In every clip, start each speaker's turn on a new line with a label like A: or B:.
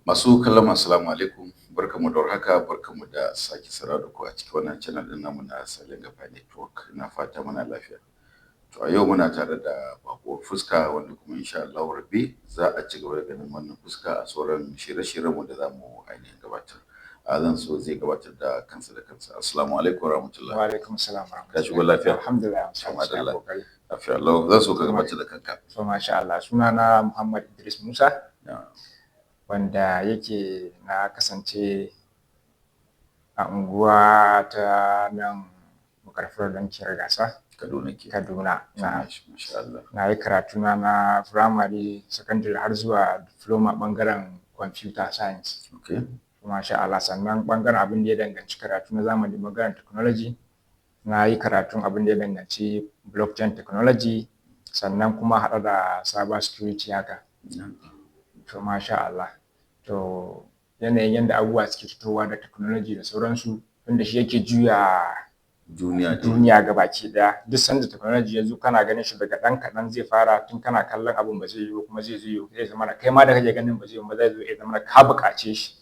A: Masu kallon assalamu alaikum, barkamu da warhaka, barkamu da sake saurara da ku a cikin wannan channel din namu na Salin Gafa Network. Na fata muna lafiya. To a yau muna tare da baƙuwar fuska wanda kuma insha Allah rabbi za a ci gaba da ganin wannan fuska a sauran shirye-shiryen mu da zamu ainihin gabatar. A zan so zai gabatar da kansa da kansa. Assalamu alaikum warahmatullahi.
B: Wa alaikum salam warahmatullahi.
A: Ka shigo lafiya?
B: Alhamdulillah.
A: Alhamdulillah. Lafiya Allah. Zan so ka gabatar da kanka.
B: So masha Allah. Sunana Muhammad Idris Musa.
A: Yeah.
B: Wanda yake na kasance a unguwa ta nan makarfar don kiyar gasa
A: Kaduna ke.
B: Kaduna.
A: Masha Allah.
B: Na yi karatu na primary, secondary har zuwa diploma bangaren computer science.
A: Okay.
B: Masha Allah. Sannan bangaren abin da ya danganci karatu na zamani bangaren technology, na yi karatun abin da ya danganci blockchain technology, sannan kuma haɗa da cyber security haka. To masha Allah. To yanayin yadda abubuwa suke fitowa da technology da sauransu, tunda shi yake juya duniya gabaki daya. Duk sanda technology ya zo kana ganin shi daga ɗan kaɗan zai fara, tun kana kallon abin ba zai yiwu kuma zai zama kai ma da kake ganin ba zai yiwu ba zai zo ya zama ka buƙace shi.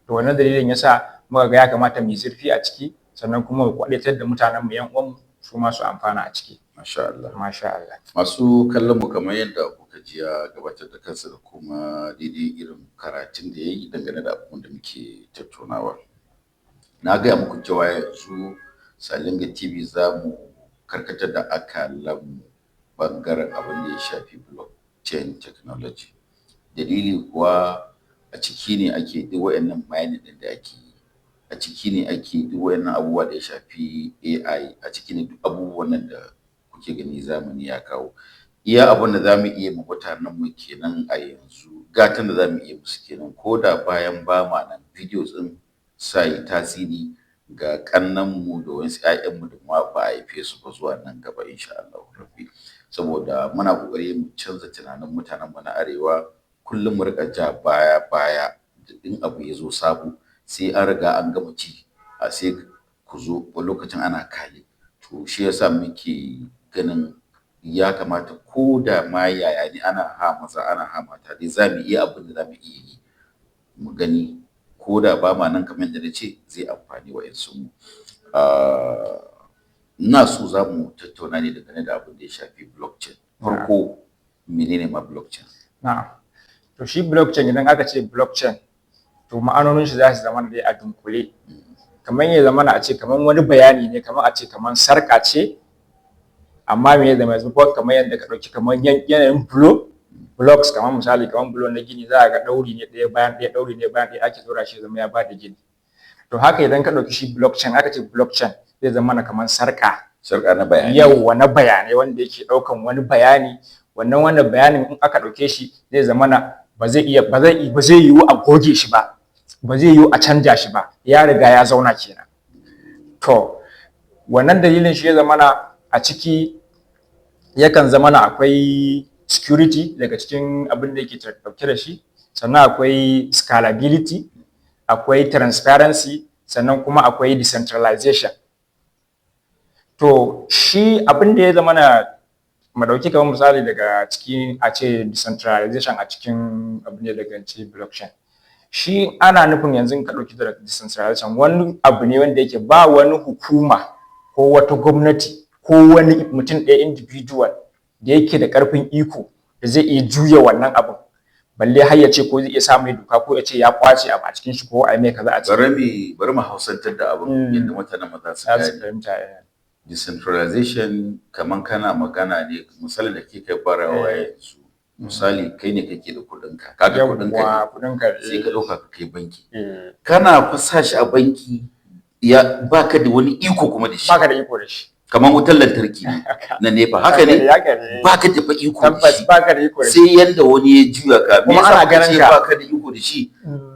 B: To wannan dalilin yasa muka ga ya kamata mu yi zurfi a ciki, sannan kuma mu kwaɗaitar da mutanen mu yan uwan mu su ma su amfana a ciki.
A: Masha Allah.
B: Masha Allah.
A: Masu kallon mu kamar yadda kuka ji ya gabatar da kansa da kuma daidai irin karatun da ya yi dangane da abin da muke tattaunawa. Na gaya muku cewa yanzu Salinga TV za mu karkatar da akalan bangaren abin da ya shafi blockchain technology. Dalili kuwa a ciki ne ake duk wayannan mining din da ake yi. A ciki ne ake duk wayannan abubuwa da ya shafi AI, a ciki ne duk abubuwan da kuke gani zamani ya kawo. Iya abin da zamu iya mu mutanen mu kenan a yanzu, gatan da zamu iya musu kenan, ko da bayan ba ma nan videos din sai tasiri ga kannan mu da wasu ƴaƴan mu da ma ba a haife su ba zuwa nan gaba insha Allah rabbi. Saboda muna kokari mu canza tunanin mutanen mu na arewa, kullum mu rika ja baya in abu ya zo sabo sai an riga an gama ci a sai ku zo lokacin ana kale. To shi yasa muke ganin ya kamata ko da ma yaya ne ana ha maza ana ha mata dai za mu iya abin da za mu iya yi mu gani, ko da ba ma nan kamar da nace zai amfani wa yansu mu. Ina so za mu tattauna ne dangane da abin da ya shafi blockchain. Farko menene ma blockchain?
B: Na'am. To shi blockchain, idan aka ce blockchain, to ma'anonin shi za su zama dai a dunkule. Kamar ya zama a ce kamar wani bayani ne, kamar a ce kamar sarƙa ce, amma me ya zama yanzu ko kamar yadda ka ɗauki kamar yanayin blocks, kamar misali kamar block na gini za a ga ɗauri ne ɗaya bayan ɗaya ake ɗora shi zama ya ba da gini. To haka idan ka ɗauki shi blockchain, aka ce blockchain zai zama na kamar sarƙa na bayani. Yawwa, na bayanai wanda yake ɗaukan wani bayani, wannan bayanin in aka ɗauke shi zai zama na ba zai yiwu a goge shi ba, ba zai yiwu a canja shi ba, ya riga ya zauna kenan. To wannan dalilin shi ya zama na a ciki yakan zama na akwai security daga cikin abin da yake ɗauke da shi, sannan akwai scalability, akwai transparency, sannan kuma akwai decentralization. To shi abin da ya zama na madauki kamar misali daga cikin a ce decentralization a cikin abin da daga cikin blockchain, shi ana nufin yanzu ka ɗauki da decentralization wani abu ne wanda yake ba wani hukuma ko wata gwamnati ko wani mutum ɗaya individual da yake da ƙarfin iko da zai iya juya wannan abin, balle har ya ce ko zai iya sa mai doka ko ya ce ya kwace abu a cikin shi ko a mai kaza a cikin.
A: Bari mu hausantar da abin yadda mutanen maza su gane. Decentralization kaman kana magana ne misali da kike barawa yanzu. Misali kai ne kake da kuɗinka, kaga kuɗinka sai ka ɗauka ka kai banki. Kana fasa shi a banki ya baka da wani iko kuma da shi.
B: Baka da iko da shi.
A: Kamar wutar lantarki na nefa, haka ne? Baka da iko da shi.
B: Baka da iko da shi.
A: Sai yanda wani ya juya ka.
B: Kuma ana ganin ka
A: baka da iko da shi.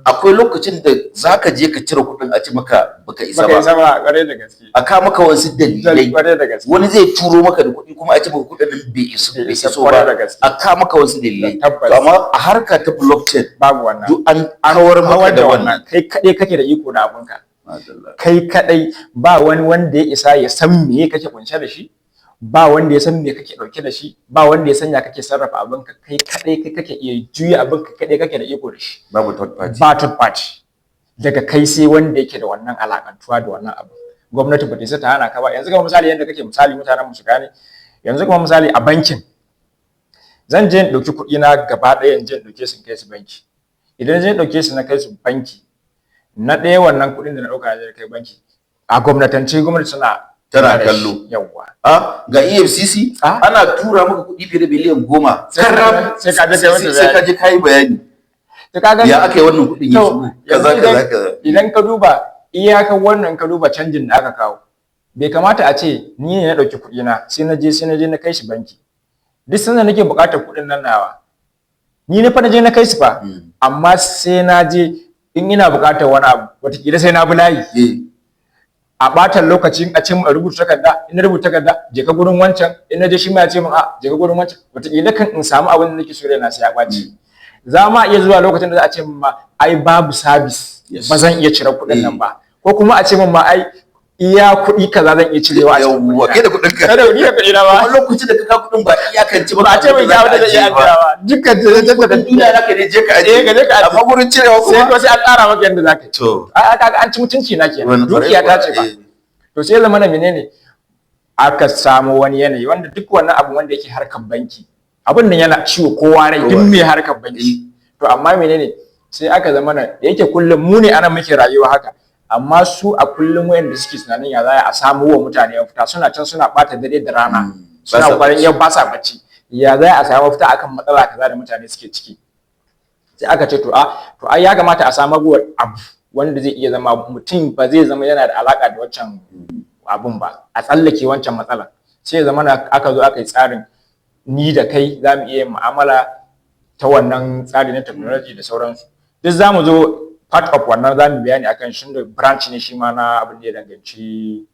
A: Akwai lokacin da zaka je ka cire kuɗin a ci maka baka isa ba.
B: Baka isa ba, ƙwarai da gaske.
A: A ka maka wasu dalilai. Wani zai turo maka da kuɗi kuma a ci maka kuɗin nan bai iso ba. A ka maka wasu dalilai. To amma a harka ta blockchain
B: babu wannan.
A: Duk an kawar maka da wannan.
B: Kai kaɗai kake da iko da abinka. Kai kaɗai, ba wani wanda ya isa ya san me kake kunshe da shi, ba wanda ya san me kake dauke da shi, ba wanda ya san ya kake sarrafa abin ka, kai kadai kai kake iya juya abin ka, kadai kake da iko da shi,
A: babu third party.
B: ba third party daga kai sai wanda yake da wannan alakantuwa da wannan abu. Gwamnati ba ta isa ta hana ka ba. Yanzu kamar misali yanda kake misali mutanen mu su gane, yanzu kamar misali a bankin zan je in dauki kuɗi na gaba ɗaya in je in dauke su in kai su banki. Idan zan dauke su na kai su banki, na ɗaya wannan kuɗin da na dauka na kai banki a gwamnatance gwamnati
A: tana kallo.
B: Yawwa.
A: Ga EFCC ana tura maka kuɗi fiye da biliyan 10
B: sai
A: ka je kai bayani. Ya aka yi wannan kuɗin ya shigo kaza.
B: Idan ka duba iyakan wannan, ka duba canjin da aka kawo, bai kamata a ce ni ne na ɗauki kuɗi na sai na je na kai shi banki. Duk sanda nake buƙatar kuɗin nan nawa, ni na fa na je na kai su fa, amma sai na je in ina buƙatar wani abu wataƙila sai na bi layi. A ɓatan lokacin a ce mu rubuta takarda, in rubuta takarda je ka gurin wancan, in na je shi ma ya ce min je ka gurin wancan, wataƙila kan in samu abin da nake so raina sai ya ɓaci. Za ma iya zuwa lokacin da za a ce min ma ai babu sabis, ba zan iya cire kuɗin nan ba, ko kuma a ce min ma ai iya kuɗi kaza zan iya cirewa a cikin
A: kuɗi. Kai da kuɗin ka.
B: Kada ni da kuɗi na ba.
A: Wani lokacin da ka ka kuɗin ba iyakance ba.
B: Ba a ce min ya wanda zai iya ajiyawa. Dukkan da
A: duniya zaka ne je ka aje.
B: Ka je ka aje.
A: Amma gurin cirewa kuma
B: sai an tsara maka yanda zaka yi.
A: To.
B: An ci mutunci na kenan. Dukiya ta ce ba. To sai zama na menene aka samu wani yanayi wanda duk wannan abu wanda yake harkar banki, abin nan yana ciwo kowa rai, duk mai harkar banki. To amma menene sai aka zama na da yake kullum mu ne ana muke rayuwa haka, amma su a kullum wayanda suke tunanin ya za a samu wa mutane mafita, suna can suna bata dare da rana, suna kokarin yau ba sa bacci, ya za a samu mafita akan matsala kaza da mutane suke ciki. Sai aka ce to ai ya kamata a samu abu wanda zai iya zama mutum ba zai zama yana da alaka da wancan abun ba, a tsallake wancan matsalan. Sai ya zama aka zo aka yi tsarin ni da kai za mu iya yin mu'amala ta wannan tsari na technology da sauransu. Duk za mu zo part of wannan za mu bayani akan shi da branch ne shi ma na abin da ya danganci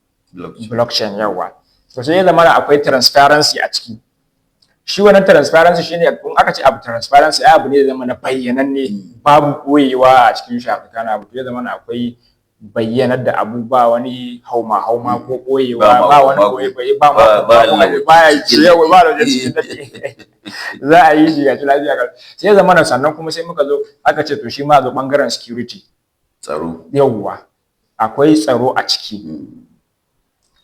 B: blockchain. Yawa. To sai ya zama akwai transparency a ciki. Shi wannan transparency shine in aka ce abu transparency ai abu ne da zama na bayyananne, babu koyewa a cikin shi kana abu ya zama akwai bayyanar da abu, ba wani hauma ko koyewa, ba wani koyi ba ya ce yawa ba da cikin dake za a yi shi ga lafiya ga. Sai zama sannan kuma sai muka zo aka ce to shi ma zo bangaren security,
A: tsaro.
B: Yawwa, akwai tsaro a ciki.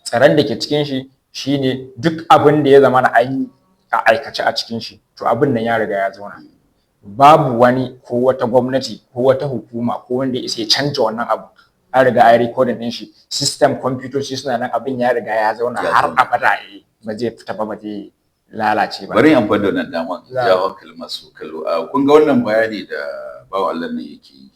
B: Tsaron da ke cikin shi shine duk abin da ya zama na an a aikace a cikin shi, to abin nan ya riga ya zauna. Babu wani ko wata gwamnati ko wata hukuma ko wanda ya sai canja wannan abu. An riga ai recording din shi, system computerci suna nan, abin ya riga ya zauna har abada, ba zai fita ba zai lalace ba.
A: Bari in amfani da wannan dama jawo kalmar su kallo. Kun ga wannan bayani da bawo Allah nan yake yi,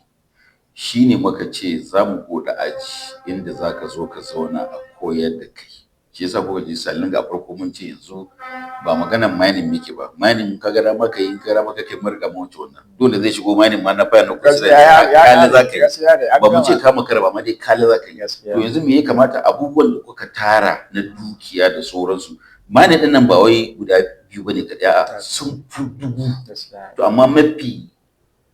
A: shine muka ce za mu bude aji inda zaka zo ka zauna a koyar da kai. Shi yasa kuka ji sallin ga farko mun ce yanzu ba maganar mining muke ba. Mining kaga da maka yi gara maka kai marga mu wuce wannan. Dole zai shigo mining ma na faya na kusa da kale zaka yi. Ba mu ce ka maka ba, ma dai kale zaka yi. To yanzu me ya kamata abubuwan da kuka tara na dukiya da sauransu, mining din nan ba wai guda biyu bane ka da sun fi dubu. To amma mafi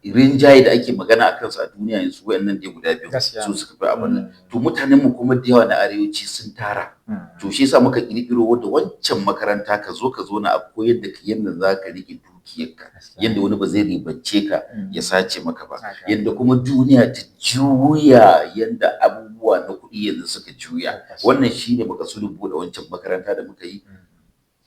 A: rinjaye da ake magana akan su a duniya yanzu wayannan dai guda biyu su suka fi abin nan. To mutanen mu kuma da yawa na arewaci sun tara. To shi yasa muka kirkiro wanda wancan makaranta ka zo na a koyar da kai yadda zaka rike dukiyarka, yadda wani ba zai ribance ka ya sace maka ba, yadda kuma duniya ta juya, yadda abubuwa na kuɗi yanzu suka juya. Wannan shine makasudin bude wancan makaranta da muka yi.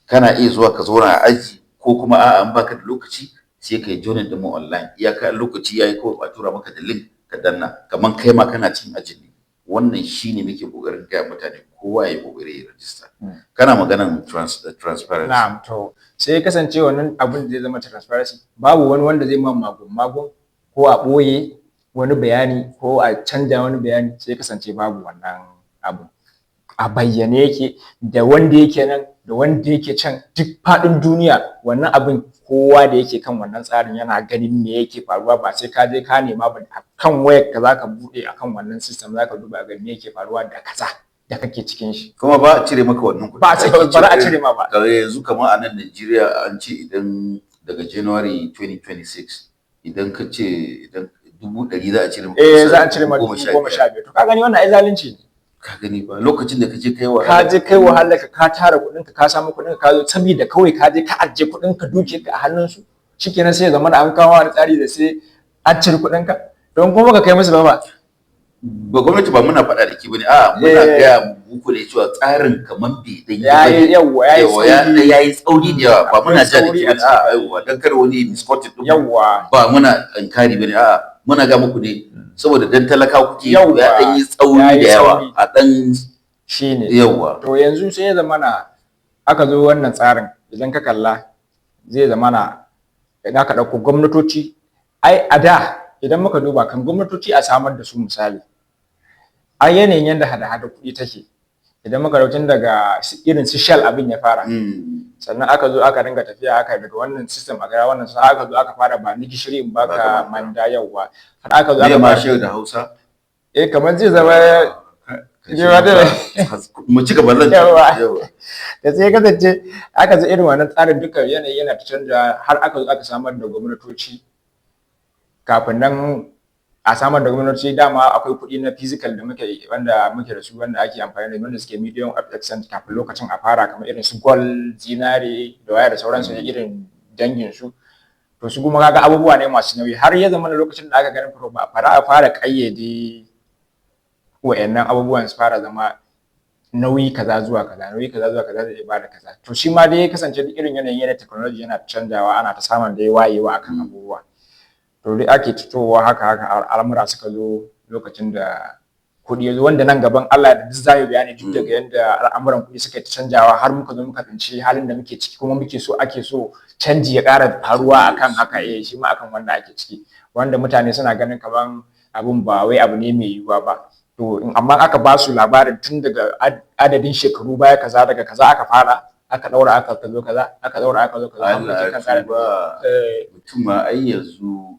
A: Kana iya zuwa ka zauna a aji, ko kuma a'a an baka da lokaci sai kai joinin din mu online, iyaka lokaci yayi kawai a tura maka da link ka danna, kaman kai ma kana cikin ajin ne. Wannan shine muke kokarin ga mutane kowa ya kokari ya register. Kana maganan transparency.
B: Na'am, to sai kasance wannan abin da zai zama transparency, babu wani wanda zai ma magun ko a boye wani bayani ko a canja wani bayani, sai kasance babu wannan abu. A bayyane yake, da wanda yake nan da wanda yake can duk faɗin duniya, wannan abin kowa da yake kan wannan tsarin yana ganin me yake faruwa, ba sai ka je ka nema ba. Kan wayar ka zaka bude akan wannan system, zaka duba ga me yake faruwa da kaza da kake cikin shi.
A: Kuma ba a cire maka wannan kuɗi.
B: Ba a cire ma ba.
A: Yanzu kamar a nan Najeriya an ce idan daga January 2026 idan ka ce idan 100,000 za a cire maka.
B: Za a cire maka 15,000. To ka gani wannan ai zalunci ne.
A: ka gani ba lokacin da kaje kai wahala
B: ka je kai wahala ka tara kuɗin ka samu kuɗin ka zo saboda kawai ka je ka ajiye kuɗin ka duke ka a hannun su shikenan sai ya zama an kawo wani tsari da sai an cire kuɗin ka don kuma ka kai musu ba
A: gwamnati ba muna faɗa da ke bane muna gaya muku ne cewa tsarin kaman bai dan yayi tsauri da yawa ba muna ja da ke bane yawa dan kar wani misquoted din ba muna inkari bane muna ga muku ne saboda dan talaka kuke ya dan yi tsauri da yawa a dan
B: shine
A: yawa
B: to yanzu sai ya zama aka zo wannan tsarin idan ka kalla zai zama idan ka dauko gwamnatoci a da idan muka duba kan gwamnatoci a samar da su misali a yanayin yadda hada-hada kuɗi take idan muka dauki daga irin su shell abin ya fara sannan aka zo aka dinga tafiya aka daga wannan system wannan sai aka zo aka fara ba ni gishiri in baka manda yawa har aka zo aka
A: ba shi da Hausa
B: kamar zai zama
A: mu ci gaba nan
B: yawa da sai kasance aka zo irin wannan tsarin duka yanayi yana ta canja har aka zo aka samar da gwamnatoci kafin nan a samar da gwamnati dama akwai kuɗi na physical da muke da su wanda ake amfani da wanda suke medium of exchange kafin lokacin a fara kamar irin su gold zinare da waya da sauransu da irin dangin su to su kuma kaga abubuwa ne masu nauyi har ya zama lokacin da aka ganin ba a fara kayyade wayannan abubuwan su fara zama nauyi kaza zuwa kaza zai bada kaza to shi ma dai kasance duk irin yanayin technology yana canjawa ana ta samun da wayewa akan abubuwa to dai ake fitowa haka al'amura suka zo lokacin da kuɗi ya zo wanda nan gaban Allah da duk zai bayani duk daga yanda al'amuran kuɗi suka ta canjawa har muka zo muka tsinci halin da muke ciki kuma ake so canji ya ƙara faruwa akan haka shi ma akan wanda ake ciki wanda mutane suna ganin kaman abun ba wai abu ne mai yiwuwa ba to amma aka ba su labarin tun daga adadin shekaru baya kaza daga kaza aka fara aka daura aka zo kaza aka daura aka zo kaza
A: Allah mutum ma ai yanzu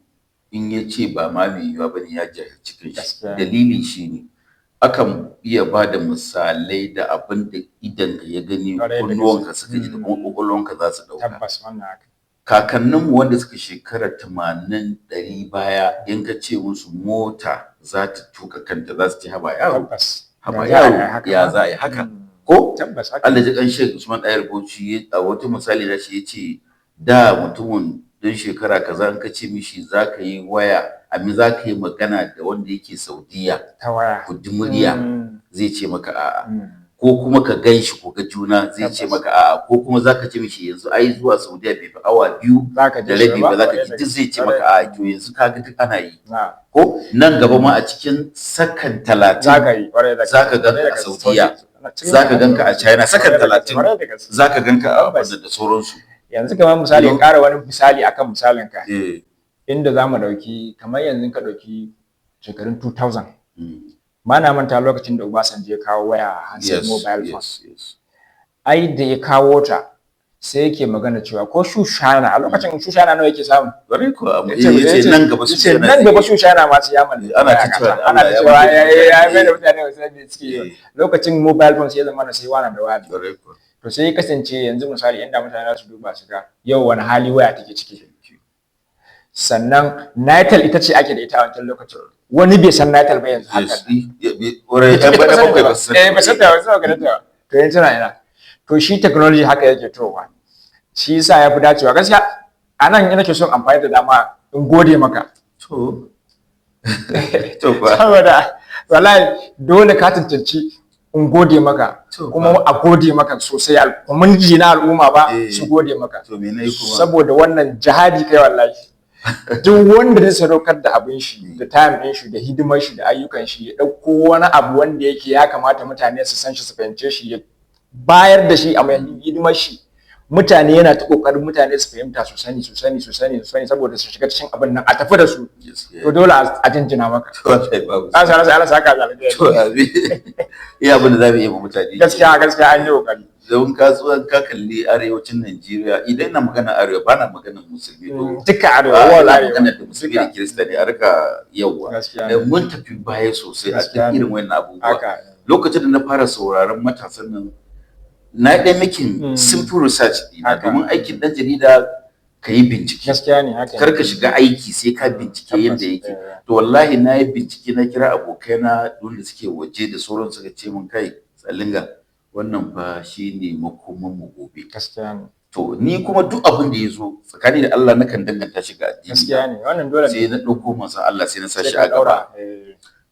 A: in ya ce ba ma mai yiwuwa bane ya jahilci kanshi dalili shine akan iya ba da misalai da abin da idan ka ya gani kunnuwanka suka ji da kuma kokolwanka za su dauka
B: tabbas wannan haka
A: kakanninmu wanda suka shekara 80 100 baya in ka ce musu mota za ta tuka kanta za su ce haba yawo ya za a yi haka ko
B: tabbas haka
A: Allah ji kan Sheikh Usman Dayar Bauchi a wata misali na shi yace da mutumin don shekara kaza an kace mishi zaka yi waya amma zaka yi magana da wanda yake Saudiya
B: ta waya
A: ku murya zai ce maka a'a ko kuma ka ganshi ko ga juna zai ce maka a'a ko kuma zaka ce mishi yanzu ai zuwa Saudiya bai fi awa 2 da rabi ba zaka ji duk zai ce maka a'a to yanzu kaga duk ana yi ko nan gaba ma a cikin sakan 30 zaka ganka a Saudiya zaka ganka a China sakan 30 zaka ganka a Basra da sauransu
B: yanzu kamar misali in ƙara wani misali akan misalin ka inda zamu dauki kamar yanzu ka dauki shekarun 2000 ba na manta lokacin da Obasanjo ya kawo waya handset mobile phone ai da ya kawo ta sai yake magana cewa ko shushana a lokacin shushana nawa yake samu
A: bare ko yace nan
B: gaba shushana ma su yaman ana cewa ya mai da mutane wasu da suke lokacin mobile phone sai ya zama sai wani da wani to sai ya kasance yanzu misali inda mutane za su duba su ga yau wani hali waya take ciki sannan Nitel ita ce ake da ita a wancan lokacin wani bai san Nitel ba yanzu haka ba san ta wasu ga ta to yanzu tana ina to shi technology haka yake towa shi yasa ya fi dacewa gaskiya anan ina ke son amfani da dama in gode maka
A: to ba
B: saboda wallahi dole ka tantance in gode maka kuma a gode maka sosai community na al'umma ba su gode maka saboda wannan jihadi kai wallahi duk wanda zai sadaukar da abin shi da time din shi da hidimar shi da ayyukan shi ya dauko wani abu wanda yake ya kamata mutane su san shi su fahimce shi ya bayar da shi a mai hidimar shi mutane yana ta kokarin mutane su fahimta su sani saboda su shiga cikin abin nan a tafi da su to dole a jinjina maka an sa Allah saka zalunci
A: to iya abin da zamu yi wa mutane
B: gaskiya an yi kokari
A: don kasuwan ka kalli arewacin Najeriya idan na magana arewa ba na magana musulmi
B: duka arewa wallahi
A: magana da musulmi da kirista ne a rika yawa mun tafi baya sosai a cikin irin wannan abubuwa lokacin da na fara sauraron matasan nan na ɗaya making simple research domin aikin ɗan jarida ka yi bincike.
B: gaskiya ne haka
A: Kar ka shiga aiki sai ka bincike yadda yake. To wallahi na yi bincike, na kira abokaina wanda suke waje da sauran, suka ce min kai Tsalinga, wannan fa shine makoman mu gobe.
B: gaskiya ne
A: To ni kuma duk abin da ya zo tsakani da Allah nakan danganta shi ga addini.
B: gaskiya ne wannan dole
A: Sai
B: ne
A: na ɗauko manzon Allah sai na sa shi
B: sai ka
A: a gaba.
B: daura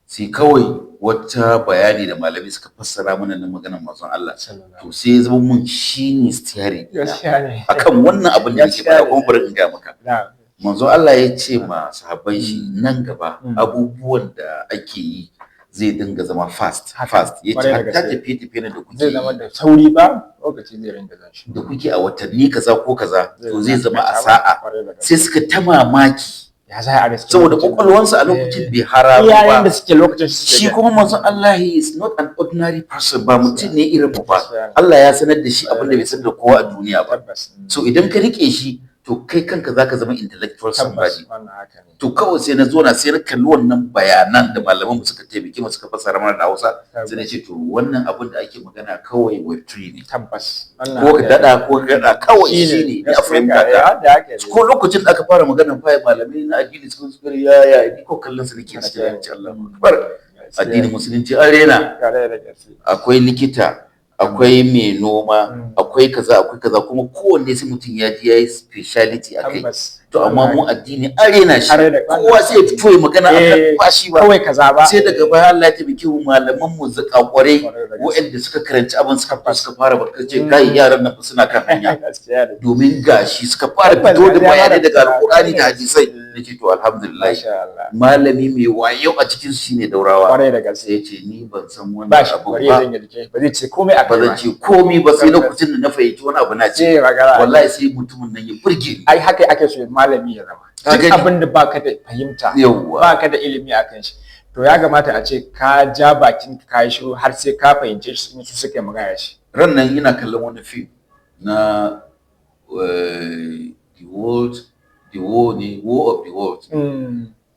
A: Sai kawai wata bayani da malami suka fassara mana na maganar manzon Allah. To sai ya zama mun shine steering
B: gaskiya ne
A: akan wannan abin da yake faɗa. Kuma bari in ga maka.
B: na
A: Manzon Allah ya ce ma sahabban shi nan gaba abubuwan da ake yi zai dinga zama fast. Ya ce
B: Kwarai da
A: hatta
B: gaske.
A: tafiye-tafiye da kuke
B: zai zama
A: yi,
B: da sauri ba lokaci zai rinda zan shi
A: da kuke a watanni kaza ko kaza, to zai zama a
B: Kwarai
A: sa'a.
B: da gaske.
A: Sai suka ta mamaki
B: ya za a gaske
A: saboda kwakwalwansu a lokacin bai hararo
B: iyayen da
A: ba.
B: suke lokacin su
A: Shi kuma manzon Allah is not an ordinary person, ba mutum ne irin mu ba. Allah ya sanar da shi abin da bai sanar da kowa a duniya ba.
B: tabbas
A: So idan ka rike shi, to kai kanka zaka zama intellectual somebody.
B: wannan haka ne
A: To kawai sai na zo na sai na kalli wannan bayanan da malaman mu suka taimake mu suka fassara mana da Hausa, sai na ce to wannan abin da ake magana kawai web3 ne.
B: tabbas
A: Ko ka dada ko ka gada kawai shi ne ya fahimta ka.
B: da haka
A: Ko lokacin da aka fara maganar fayi malamai na addini suka ya ni ko kallon su nake na ce Allahu Akbar. Addinin musulunci an rena.
B: kare da gaske
A: Akwai likita, akwai mai noma, akwai kaza kuma kowanne sai mutum ya ji yayi speciality akai.
B: tabbas
A: To amma mu addini an rena shi.
B: Are da-
A: Kowa sai ya fito ya magana akan fashi ba.
B: kawai kaza ba
A: Sai daga baya Allah ya taimake mu malaman mu zakakware waɗanda suka karanci abin suka fara baka ce kai yaran nan fa suna kan hanya.
B: gaskiya da
A: Domin gashi suka fara fito da bayanai daga Alƙur'ani da hadisai. Nake to alhamdulillah.
B: masha Allah
A: Malami mai wayo a cikin su shine Daurawa.
B: kwarai da gaske
A: Sai ya ce ni ban san wannan
B: ba shi
A: abu
B: bari
A: ba.
B: zan yi dake ba zai ce komai a
A: Ba
B: kai
A: zan ce komai ba sai lokacin da na fahimci wani abu na ce.
B: ce magana
A: Wallahi sai mutumin nan ya burge ni.
B: ai haka ake so malami ya zama
A: Ka
B: duk
A: gani?
B: abin da baka da fahimta
A: Yawwa.
B: baka da ilimi akan shi to ya kamata a ce ka ja bakin ka yi shiru har sai ka fahimce shi su suke magana shi
A: Ran nan ina kallon wani film na the war of the world.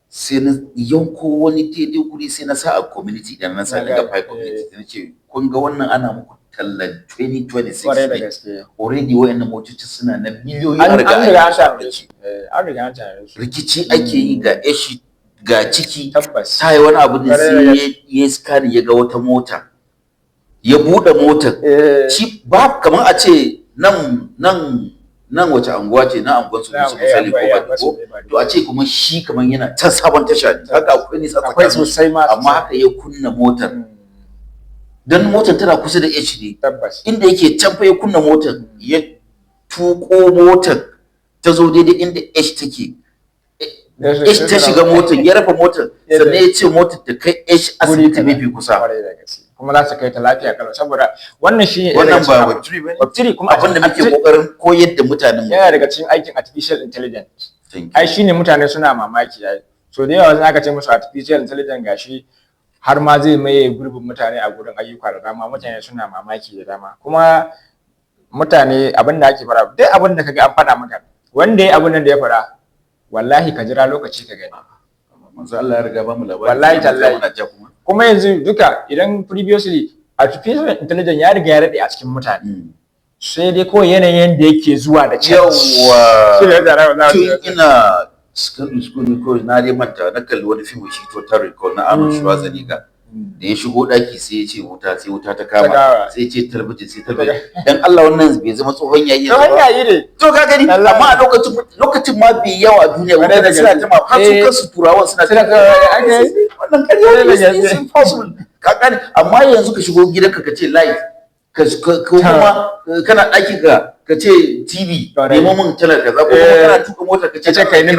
A: Sai na yanko wani daidai guri sai na sa a community da na sa daga pi community sai na ce kun ga wannan ana muku tallan 2026
B: kwarai da
A: ne.
B: gaske
A: Already wayannan motoci suna na miliyoyi
B: an
A: an
B: riga an
A: riga
B: same su an riga an same su
A: rikici ake yi ga eshi ga ciki
B: tabbas
A: ta yi wani abu ne
B: Kwarai da
A: sai ya scan ya ga wata mota ya buɗe motar shi ba kamar a ce nan wace anguwa ce na anguwan su musu misali ko ba ko to a ce kuma shi kamar yana ta sabon tasha ne haka akwai nisa
B: akwai
A: tsakanin
B: sosai ma
A: amma haka ya kunna motar dan motar tana kusa da HD
B: tabbas
A: inda yake can fa ya kunna motar ya tuko motar ta zo daidai inda H take H ta shiga motar ya rafa motar sannan ya ce motar ta kai H asibiti mafi kusa.
B: kwarai da gaske kuma za su kai ta lafiya kalau saboda wannan shi ne
A: Wannan ba web3 bane.
B: web3 kuma
A: Abin da muke kokarin koyar da mutanen mu.
B: yana daga cikin aikin artificial intelligence
A: Thank you.
B: ai shine mutane suna mamaki ai so da yawa aka ce musu artificial intelligence gashi har ma zai maye gurbin mutane a gurin ayyuka da dama mutane suna mamaki da dama kuma mutane abin da ake fara duk abin da kaga an faɗa maka wanda ya abin nan da ya fara wallahi ka jira lokaci ka gani
A: Manzo Allah ya riga ba mu labari.
B: Wallahi tallahi.
A: Muna ja kuma.
B: kuma yanzu duka idan previously artificial intelligence ya riga ya rade a cikin mutane sai dai kawai yanayin da yake zuwa da canji shi ne da rawa
A: Tun ina secondary school ne kawai na dai manta na kalli wani film shi Total Recall na Arnold Schwarzenegger. Da ya shigo daki sai ya ce wuta sai wuta ta kama sai ya ce talabijin sai talabijin dan Allah wannan bai zama tsohon yayi
B: to hanya yi ne
A: to ka gani amma a lokacin ma bai yawa a duniya wanda suna ta ma har su kansu turawan suna ta wannan ƙarya ne is impossible ka gani amma yanzu ka shigo gidanka ka ce live ka kuma kana ɗakin ka ce TV nemo mun talar kaza ko kuma kana tuka motar ka ce
B: kai ne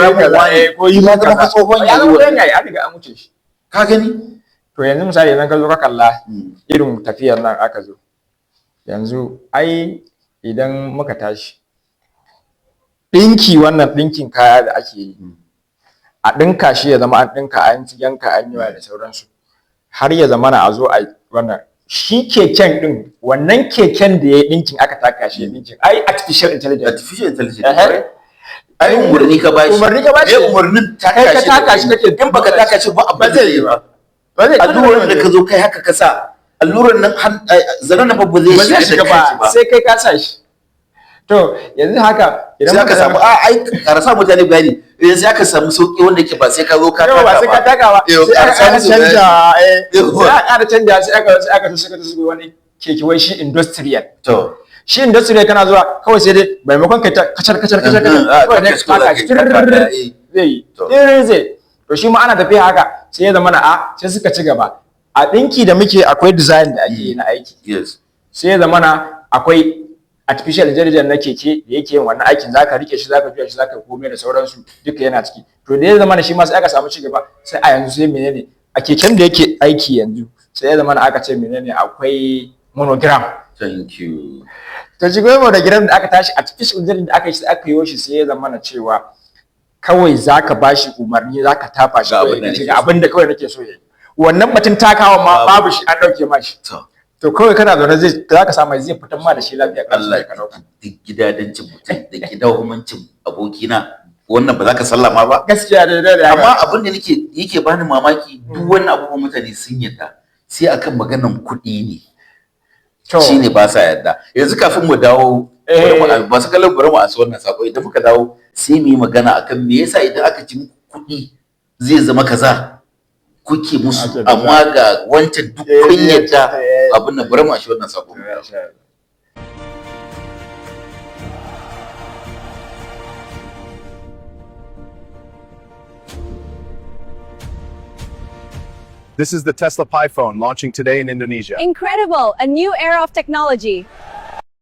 A: ko yi ma zama tsohon yayi
B: wannan an riga an wuce shi
A: ka gani
B: to yanzu misali idan ka zo ka kalla irin tafiyar nan aka zo yanzu ai idan muka tashi ɗinki wannan ɗinkin kaya da ake yi a ɗinka shi ya zama an ɗinka an yanka an yi da sauransu har ya zama na a zo a wannan shi keken ɗin wannan keken da ya yi ɗinkin aka taka shi ya ɗinkin ai artificial intelligence
A: ai umarni ka bashi umarnin taka shi kake in baka taka shi ba abin zai yi ba allurar da ka zo kai haka ka sa allurar nan zanen na babu zai shiga ba
B: sai kai ka sa shi To yanzu haka
A: sai aka samu ai karasa mutane bayani sai aka samu sauki wanda yake ba sai ka zo ka
B: yau ba sai ka taka ba sai aka
A: samu
B: canja
A: Yawwa.
B: sai aka canja sai aka shiga wani keke wai shi industrial.
A: to
B: Shi industrial kana zuwa kawai sai dai maimakon kai ta kacar kawai dai ka taka shi zai to shi ma ana tafiya haka sai ya zama na sai suka ci gaba a dinki da muke akwai design da ake yi na aiki
A: yes
B: sai ya zama na akwai artificial intelligence na keke da yake yin wannan aikin zaka rike shi zaka juya shi zaka komai da sauransu duka yana ciki to da ya zama na shi ma sai aka samu cigaba sai a yanzu sai menene a keken da yake aiki yanzu sai ya zama na aka ce menene akwai monogram.
A: thank you
B: to shi goyi monogram da aka tashi artificial intelligence da aka yi sai aka yi shi sai ya zama na cewa kawai zaka bashi umarni zaka tafa shi ga abin da kawai nake so yayi wannan batun takawa ma babu shi an dauke ma shi to kawai kana zaune za ka samu zai fitar ma da shi lafiya
A: Allah ka dauka duk gidadancin mutum da gidahumancin abokina wannan ba za ka sallama ba
B: gaskiya da
A: amma abin da yake bani mamaki duk wannan abubuwan mutane sun yadda sai akan maganan kuɗi ne shine ba sa yadda yanzu kafin mu dawo ba su kallon bari mu a wannan sako idan muka dawo sai mu yi magana akan me yasa idan aka ci kuɗi zai zama kaza kuke musu amma ga wancan duk kun yadda abin nan bari mu a wannan sako
C: This is the Tesla Pi phone launching today in Indonesia.
D: Incredible! A new era of technology.